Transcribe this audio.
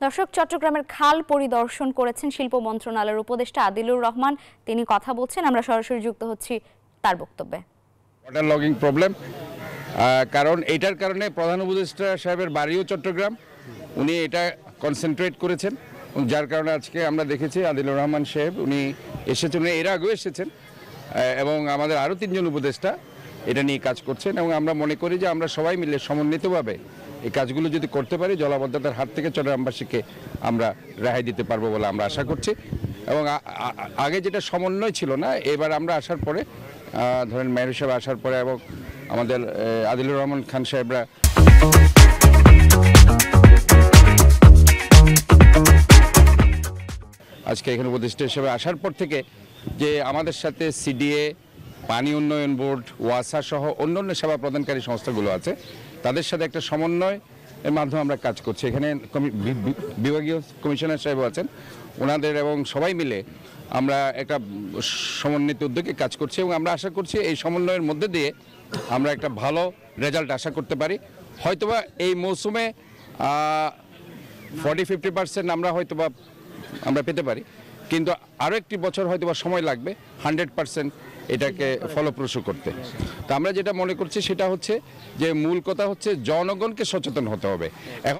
দর্শক, চট্টগ্রামের খাল পরিদর্শন করেছেন শিল্প মন্ত্রণালয়ের উপদেষ্টা আদিলুর রহমান। তিনি কথা বলছেন, আমরা সরাসরি যুক্ত হচ্ছি তার বক্তব্যে। ওয়াটার লগিং প্রবলেম, কারণ এটার কারণে প্রধান উপদেষ্টা সাহেবের বাড়িও চট্টগ্রাম, উনি এটা কনসেন্ট্রেট করেছেন, যার কারণে আজকে আমরা দেখেছি আদিলুর রহমান সাহেব উনি এসেছেন, উনি এর আগেও এসেছেন এবং আমাদের আরও 3জন উপদেষ্টা এটা নিয়ে কাজ করছেন এবং আমরা মনে করি যে আমরা সবাই মিলে সমন্বিতভাবে এই কাজগুলো যদি করতে পারি জলাবদ্ধতার হাত থেকে চট্টগ্রামবাসীকে আমরা রেহাই দিতে পারবো বলে আমরা আশা করছি। এবং আগে যেটা সমন্বয় ছিল না, এবার আমরা আসার পরে ধরেন মেয়র হিসেবে আসার পরে এবং আমাদের আদিলুর রহমান খান সাহেবরা আজকে এখানে উপদেষ্টা হিসেবে আসার পর থেকে যে আমাদের সাথে সিডিএ, পানি উন্নয়ন বোর্ড, ওয়াসা সহ অন্যান্য সেবা প্রদানকারী সংস্থাগুলো আছে, তাদের সাথে একটা সমন্বয় এর মাধ্যমে আমরা কাজ করছি। এখানে বিভাগীয় কমিশনার সাহেব আছেন, ওনাদের এবং সবাই মিলে আমরা একটা সমন্বিত উদ্যোগে কাজ করছি এবং আমরা আশা করছি এই সমন্বয়ের মধ্যে দিয়ে আমরা একটা ভালো রেজাল্ট আশা করতে পারি। হয়তোবা এই মৌসুমে 40-50% আমরা পেতে পারি, কিন্তু আরও একটি বছর হয়তোবা সময় লাগবে 100% এটাকে ফলপ্রসূ করতে। তো আমরা যেটা মনে করছি সেটা হচ্ছে যে মূল কথা হচ্ছে জনগণকে সচেতন হতে হবে। এখন